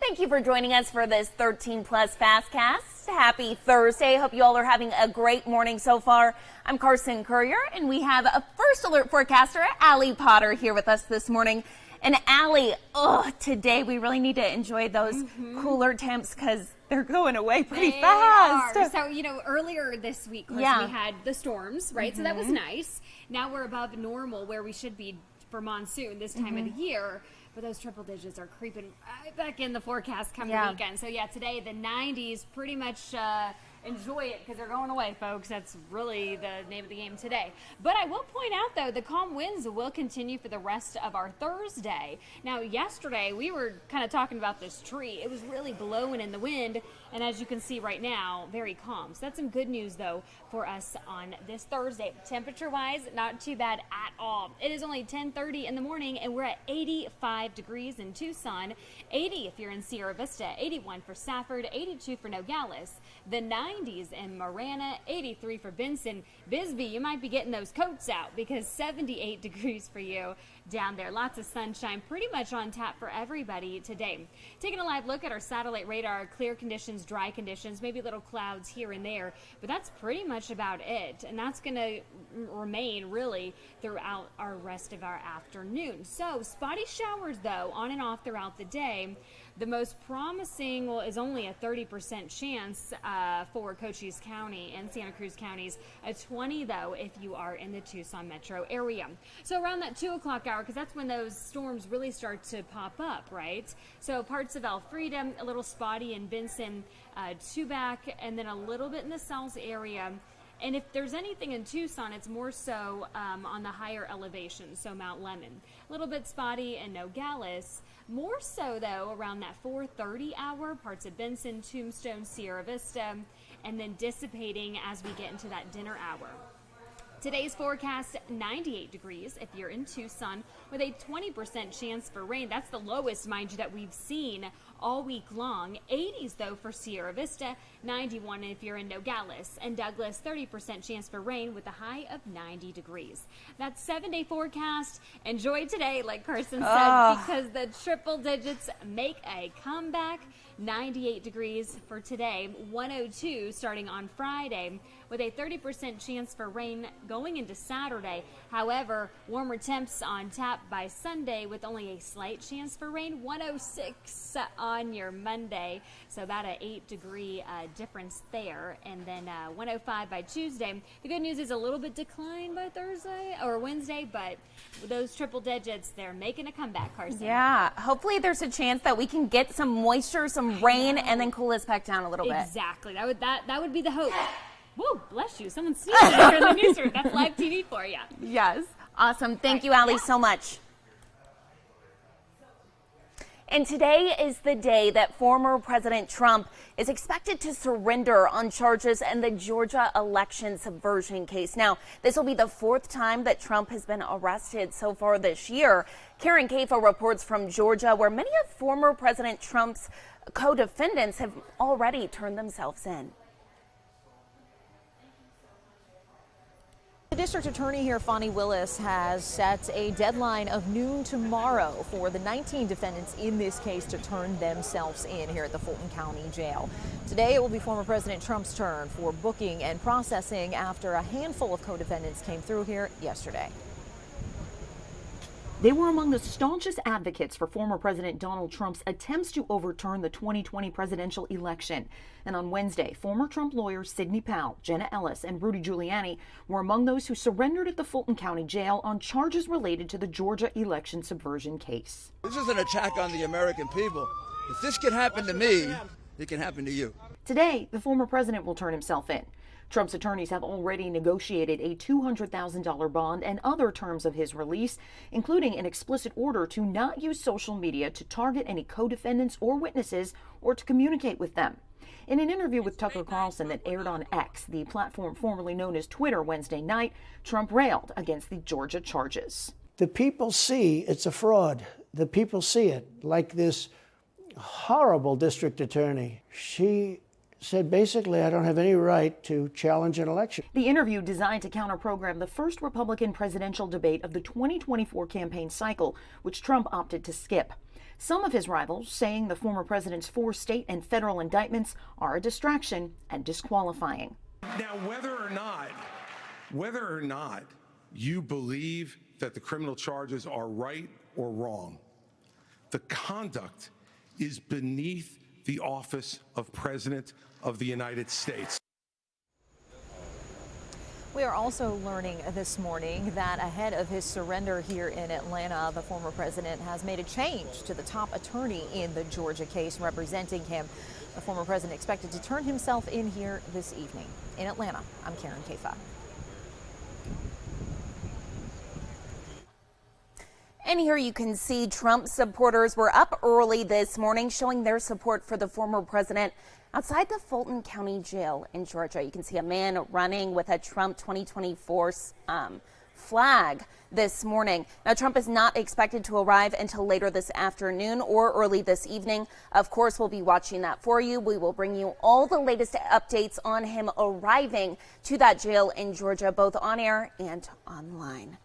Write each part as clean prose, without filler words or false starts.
Thank you for joining us for this 13 Plus FastCast. Happy Thursday. Hope you all are having a great morning so far. I'm Carson Courier, and we have a First Alert forecaster, Allie Potter, here with us this morning. And Allie, today we really need to enjoy those cooler temps because they're going away pretty fast. So, earlier this week, we had the storms, right? So that was nice. Now we're above normal where we should be for monsoon this time of the year. But those triple digits are creeping right back in the forecast coming weekend. So, today the 90s, pretty much enjoy it because they're going away, folks. That's really the name of the game today. But I will point out, though, the calm winds will continue for the rest of our Thursday. Now, yesterday, we were kind of talking about this tree. It was really blowing in the wind. And as you can see right now, very calm. So that's some good news, though, for us on this Thursday. Temperature-wise, not too bad at all. It is only 10:30 in the morning, and we're at 85 degrees in Tucson, 80 if you're in Sierra Vista, 81 for Safford, 82 for Nogales, the 90s in Marana, 83 for Benson. Bisbee, you might be getting those coats out because 78 degrees for you down there. Lots of sunshine, pretty much on tap for everybody today. Taking a live look at our satellite radar, clear conditions, dry conditions, maybe little clouds here and there, but that's pretty much about it. And that's going to remain really throughout our rest of our afternoon. So spotty showers, though, on and off throughout the day. The most promising is only a 30% chance for Cochise County and Santa Cruz counties. A 20, though, if you are in the Tucson metro area. So around that 2 o'clock hour, because that's when those storms really start to pop up, right? So parts of Elfrida, a little spotty in Benson, Tubac, and then a little bit in the South area. And if there's anything in Tucson, it's more so on the higher elevations, so Mount Lemmon. A little bit spotty in Nogales. More so, though, around that 4:30 hour, parts of Benson, Tombstone, Sierra Vista, and then dissipating as we get into that dinner hour. Today's forecast, 98 degrees if you're in Tucson, with a 20% chance for rain. That's the lowest, mind you, that we've seen all week long. 80s, though, for Sierra Vista, 91 if you're in Nogales, and Douglas, 30% chance for rain with a high of 90 degrees. That's 7-day forecast. Enjoy today, like Carson said, because the triple digits make a comeback. 98 degrees for today, 102 starting on Friday, with a 30% chance for rain going into Saturday. However, warmer temps on tap by Sunday with only a slight chance for rain, 106 on your Monday. So about an 8-degree difference there. And then 105 by Tuesday. The good news is a little bit decline by Thursday or Wednesday, but those triple digits, they're making a comeback, Carson. Yeah, hopefully there's a chance that we can get some moisture, some rain, and then cool us back down a little bit. Exactly. That would be the hope. Whoa, bless you. Someone's sneezing here in the newsroom. That's live TV for you. Yes. Awesome. Thank you, Allie, so much. And today is the day that former President Trump is expected to surrender on charges in the Georgia election subversion case. Now, this will be the fourth time that Trump has been arrested so far this year. Karen Cafo reports from Georgia, where many of former President Trump's co-defendants have already turned themselves in. The district attorney here, Fonnie Willis, has set a deadline of noon tomorrow for the 19 defendants in this case to turn themselves in here at the Fulton County Jail. Today it will be former President Trump's turn for booking and processing after a handful of co-defendants came through here yesterday. They were among the staunchest advocates for former President Donald Trump's attempts to overturn the 2020 presidential election. And on Wednesday, former Trump lawyers Sidney Powell, Jenna Ellis, and Rudy Giuliani were among those who surrendered at the Fulton County Jail on charges related to the Georgia election subversion case. This is an attack on the American people. If this can happen to me, it can happen to you. Today, the former president will turn himself in. Trump's attorneys have already negotiated a $200,000 bond and other terms of his release, including an explicit order to not use social media to target any co-defendants or witnesses or to communicate with them. In an interview with Tucker Carlson that aired on X, the platform formerly known as Twitter, Wednesday night, Trump railed against the Georgia charges. The people see it's a fraud. The people see it, like this horrible district attorney. She said basically I don't have any right to challenge an election. The interview, designed to counter-program the first Republican presidential debate of the 2024 campaign cycle, which Trump opted to skip. Some of his rivals saying the former president's 4 state and federal indictments are a distraction and disqualifying. Now, whether or not you believe that the criminal charges are right or wrong, the conduct is beneath the office of President of the United States. We are also learning this morning that ahead of his surrender here in Atlanta, the former president has made a change to the top attorney in the Georgia case representing him. The former president expected to turn himself in here this evening. In Atlanta, I'm Karen K5. And here you can see Trump supporters were up early this morning showing their support for the former president outside the Fulton County Jail in Georgia. You can see a man running with a Trump 2024 flag this morning. Now, Trump is not expected to arrive until later this afternoon or early this evening. Of course, we'll be watching that for you. We will bring you all the latest updates on him arriving to that jail in Georgia, both on air and online.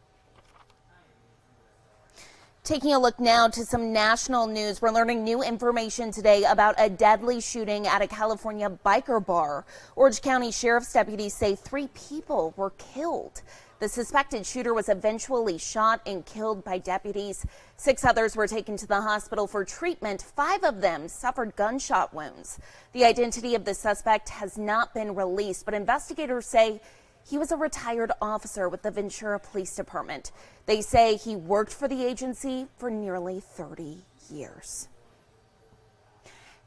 Taking a look now to some national news. We're learning new information today about a deadly shooting at a California biker bar. Orange County Sheriff's deputies say 3 people were killed. The suspected shooter was eventually shot and killed by deputies. 6 others were taken to the hospital for treatment. 5 of them suffered gunshot wounds. The identity of the suspect has not been released, but investigators say he was a retired officer with the Ventura Police Department. They say he worked for the agency for nearly 30 years.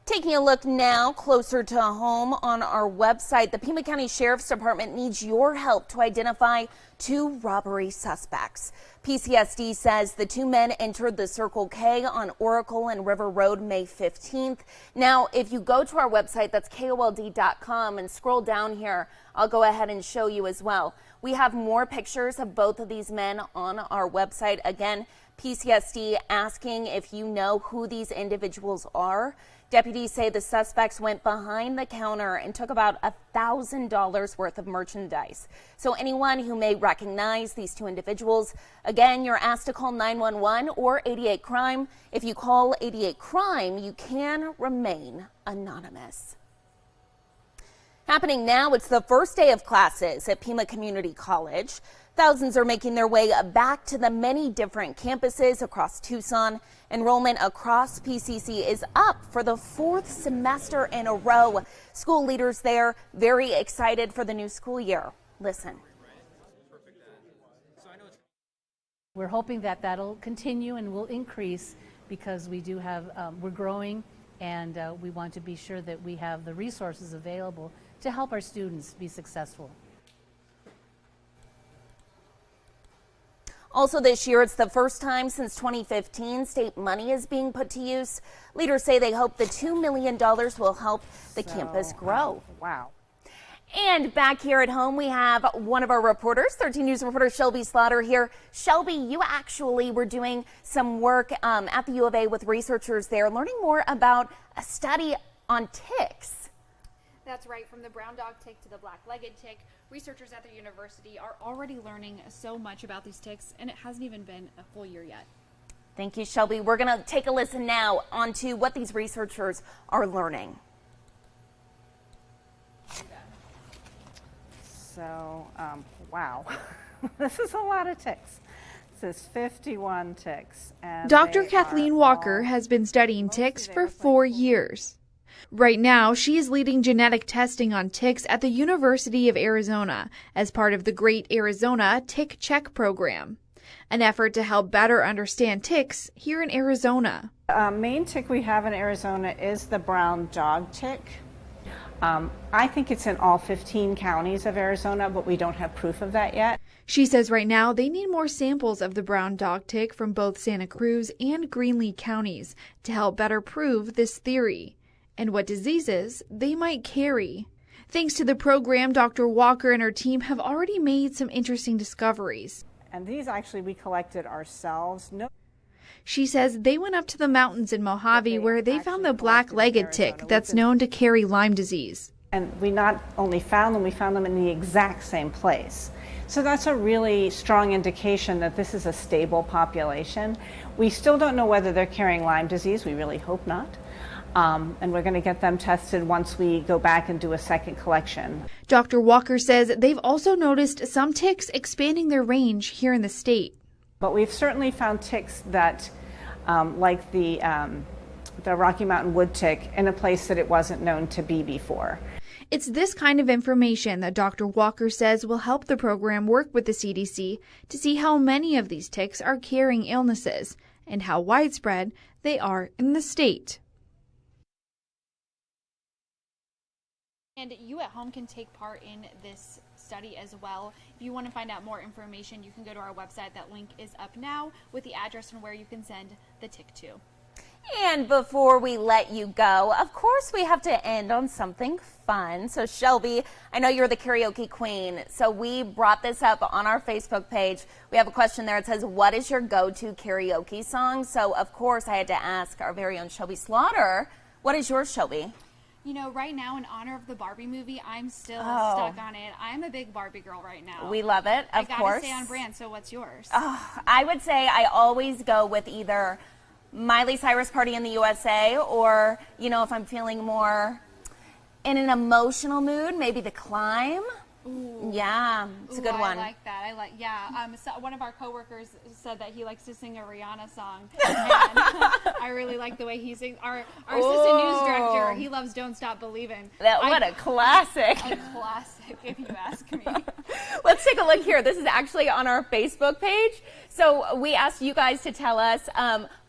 Taking a look now closer to home on our website, the Pima County Sheriff's Department needs your help to identify 2 robbery suspects. PCSD says the 2 men entered the Circle K on Oracle and River Road May 15th. Now, if you go to our website, that's KOLD.com, and scroll down here, I'll go ahead and show you as well. We have more pictures of both of these men on our website. Again, PCSD asking if you know who these individuals are. Deputies say the suspects went behind the counter and took about $1,000 worth of merchandise. So anyone who may recognize these 2 individuals, again, you're asked to call 911 or 88 Crime. If you call 88 Crime, you can remain anonymous. Happening now, it's the first day of classes at Pima Community College. Thousands are making their way back to the many different campuses across Tucson. Enrollment across PCC is up for the 4th semester in a row. School leaders there very excited for the new school year. Listen. We're hoping that that'll continue and will increase because we do have, we're growing, and we want to be sure that we have the resources available to help our students be successful. Also this year, it's the first time since 2015 state money is being put to use. Leaders say they hope the $2 million will help the campus grow. Wow. And back here at home, we have one of our reporters, 13 News reporter Shelby Slaughter here. Shelby, you actually were doing some work at the U of A with researchers there, learning more about a study on ticks. That's right. From the brown dog tick to the black-legged tick, researchers at the university are already learning so much about these ticks, and it hasn't even been a full year yet. Thank you, Shelby. We're going to take a listen now onto what these researchers are learning. So, wow, this is a lot of ticks. This is 51 ticks. And Dr. Kathleen Walker has been studying ticks for 4 years. Right now, she is leading genetic testing on ticks at the University of Arizona as part of the Great Arizona Tick Check program, an effort to help better understand ticks here in Arizona. The main tick we have in Arizona is the brown dog tick. I think it's in all 15 counties of Arizona, but we don't have proof of that yet. She says right now they need more samples of the brown dog tick from both Santa Cruz and Greenlee counties to help better prove this theory and what diseases they might carry. Thanks to the program, Dr. Walker and her team have already made some interesting discoveries. And these actually we collected ourselves. She says they went up to the mountains in Mojave where they found the black-legged tick that's known to carry Lyme disease. And we not only found them, we found them in the exact same place. So that's a really strong indication that this is a stable population. We still don't know whether they're carrying Lyme disease. We really hope not. And we're going to get them tested once we go back and do a second collection. Dr. Walker says they've also noticed some ticks expanding their range here in the state. But we've certainly found ticks that, like the Rocky Mountain wood tick, in a place that it wasn't known to be before. It's this kind of information that Dr. Walker says will help the program work with the CDC to see how many of these ticks are carrying illnesses and how widespread they are in the state. And you at home can take part in this study as well. If you want to find out more information, you can go to our website. That link is up now with the address and where you can send the tick to. And before we let you go, of course, we have to end on something fun. So Shelby, I know you're the karaoke queen, so we brought this up on our Facebook page. We have a question there. It says, what is your go-to karaoke song? So, of course, I had to ask our very own Shelby Slaughter, what is yours, Shelby? You know, right now, in honor of the Barbie movie, I'm still stuck on it. I'm a big Barbie girl right now. We love it, of course. I gotta stay on brand, so what's yours? I would say I always go with either Miley Cyrus Party in the USA, or, you know, if I'm feeling more in an emotional mood, maybe The Climb. Ooh. Yeah, it's a good one. I like that. So one of our coworkers said that he likes to sing a Rihanna song. And I really like the way he sings. Our assistant news director, he loves Don't Stop Believin'. What a classic. A classic, if you ask me. Let's take a look here. This is actually on our Facebook page. So we asked you guys to tell us.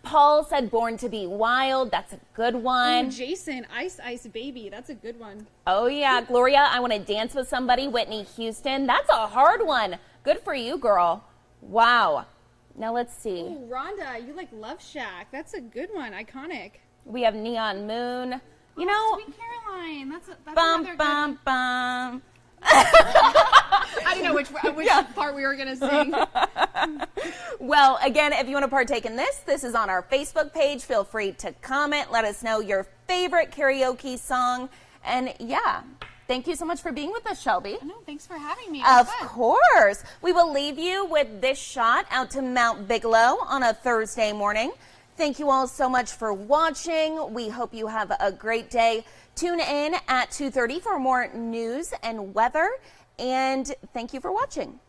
Paul said Born to Be Wild. That's a good one. Ooh, Jason, Ice Ice Baby. That's a good one. Oh, yeah. Gloria, I Want to Dance with Somebody. Whitney Houston. That's a hard one. Good for you, girl. Wow. Now let's see. Ooh, Rhonda, you like Love Shack. That's a good one. Iconic. We have Neon Moon. You know. Sweet Caroline. That's bum, another bum, good bum. I didn't know which part we were going to sing. Well, again, if you want to partake in this is on our Facebook page. Feel free to comment. Let us know your favorite karaoke song. And yeah, thank you so much for being with us, Shelby. No, thanks for having me. Of course. We will leave you with this shot out to Mount Bigelow on a Thursday morning. Thank you all so much for watching. We hope you have a great day. Tune in at 2:30 for more news and weather. And thank you for watching.